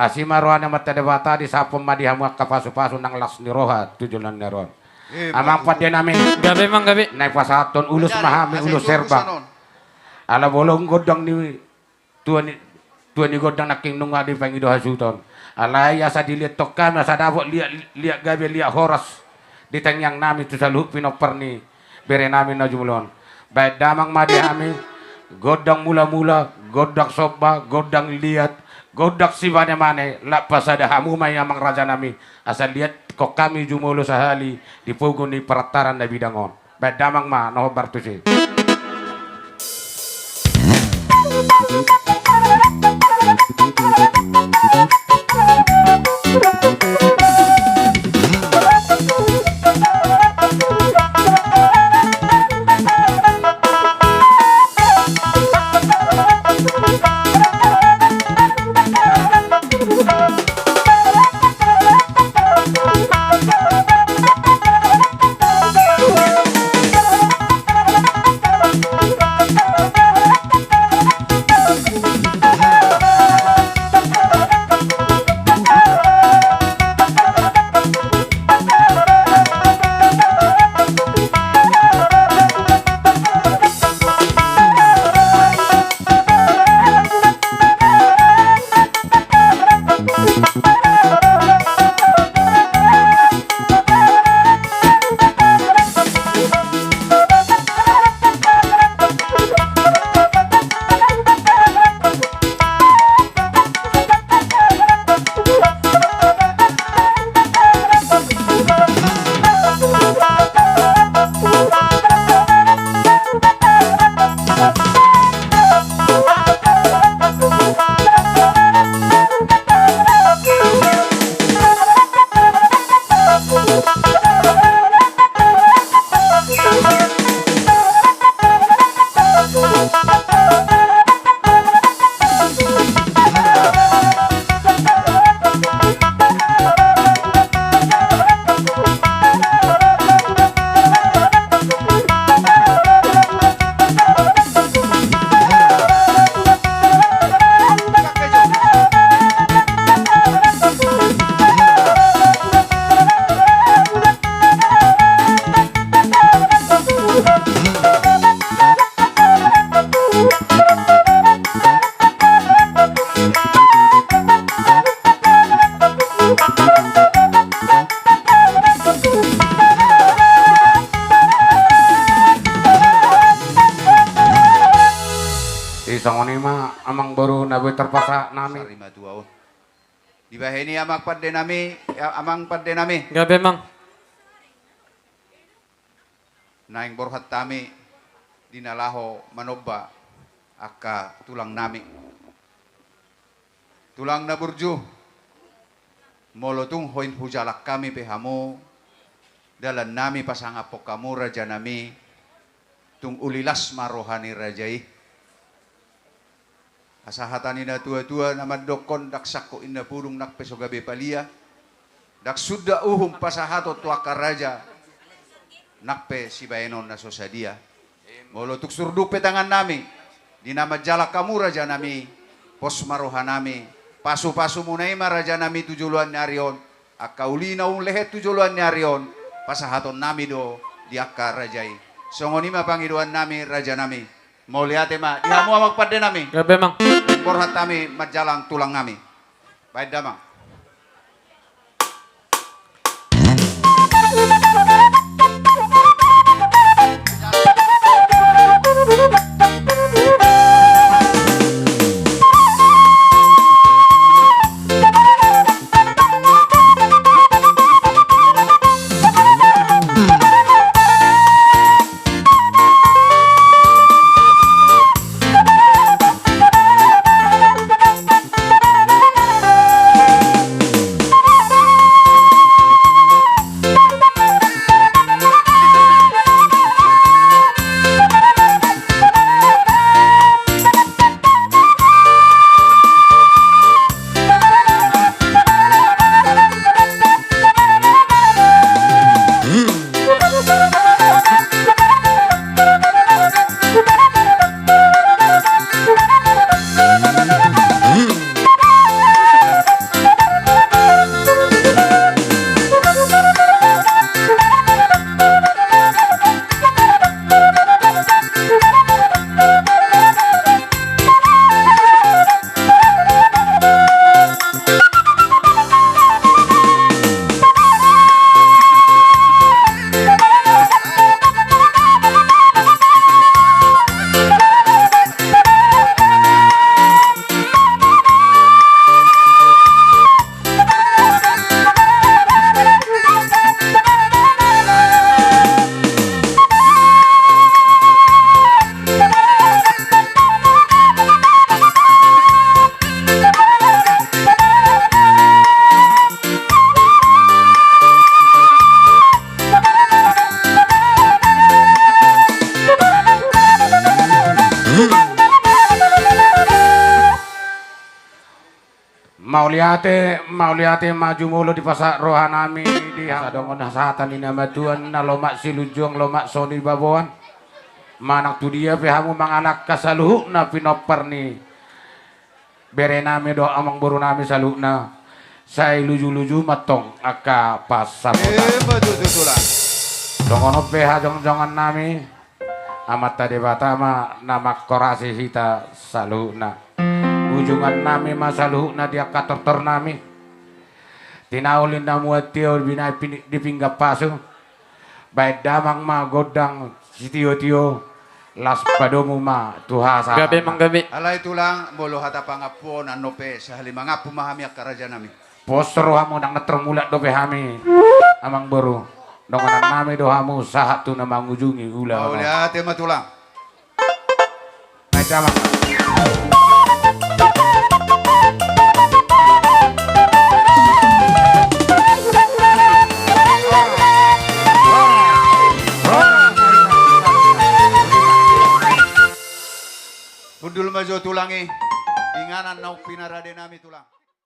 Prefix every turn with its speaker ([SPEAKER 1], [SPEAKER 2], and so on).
[SPEAKER 1] Asima rohana mata debata di sapom madihamu kapasu-pasu nang las ni roha tujulan neron. Amang pade namin
[SPEAKER 2] Gabi mang gabi.
[SPEAKER 1] naik pasaton ulus mahami ulus serba. Ala bolong godang ni tuan ni godang naking nunga di pangido hasuton. Ala ya sa dilihat tokam sa davok liat gabi liat horas di tangyang nami tu saluh pinoper ni bere nami na jumulon. Baik damang madihami godang mula-mula godang soba godang liat godak si mane lapas ada hamu may amang raja nami asal lihat kok kami jumulo sahali di pugun ni perataran na bidangon badamang ma no bartusi isang ma amang baru nabi terpaksa nami
[SPEAKER 3] Sarima duao. Di bahini amang padde nami
[SPEAKER 2] Gabi mang.
[SPEAKER 3] naing borhat tami dinalaho manobba akka tulang nami. Tulang na burju molotung hoin hujalak kami pehamu dalan nami pasangapok kamu raja nami tung ulilas marohani rajai. Asahatan ina tua-tua nama dokon dak sakko ina burung nak peso gabe palia dak sudah uhum pasahato tuaka raja nakpe si baenon na sosadia molo tuk surdupe tangan nami di nama jala kamu raja nami pos maroha nami pasu-pasu munaima raja nami tujuluan nyarion akaulina lehet tujuluan nyarion pasahaton nami do di akka rajai songonima pangiduan nami raja nami mau lihat ma dihamu amak pada nami
[SPEAKER 2] Gabi mang.
[SPEAKER 3] borhat kami majalang tulang kami baik damang
[SPEAKER 1] mau liate maju mulu di pasar rohanami di sadongon hasatan ini nama Tuhan na lomak silujung lomak soni baboan manak tu dia pihamu manganak kasaluhu na pinoper ni berenami do amang buru nami salukna saya luju-luju matong aka pasar
[SPEAKER 3] Betul-betulan.
[SPEAKER 1] dongono peha jong-jongan nami amat tadi batama nama korasi hita salukna ujungan nami masaluhna dia kator nami tinaulin na muatio binay di pinggap paso baik damang ma godang si tio las padomu ma tuhasa
[SPEAKER 2] Gabi manggabi.
[SPEAKER 3] Alay tulang bolo hata pangapuon anope sa halimanga pumahami ak karaja nami.
[SPEAKER 1] posro hamu nang termulat dope hami amang baru donganan nami do hamu sahat tu na mangujungi ula
[SPEAKER 3] Mauli ate matulang.
[SPEAKER 1] baik damang
[SPEAKER 3] Kundul majo tulangi. Inganan nauk pinarade nami tulang.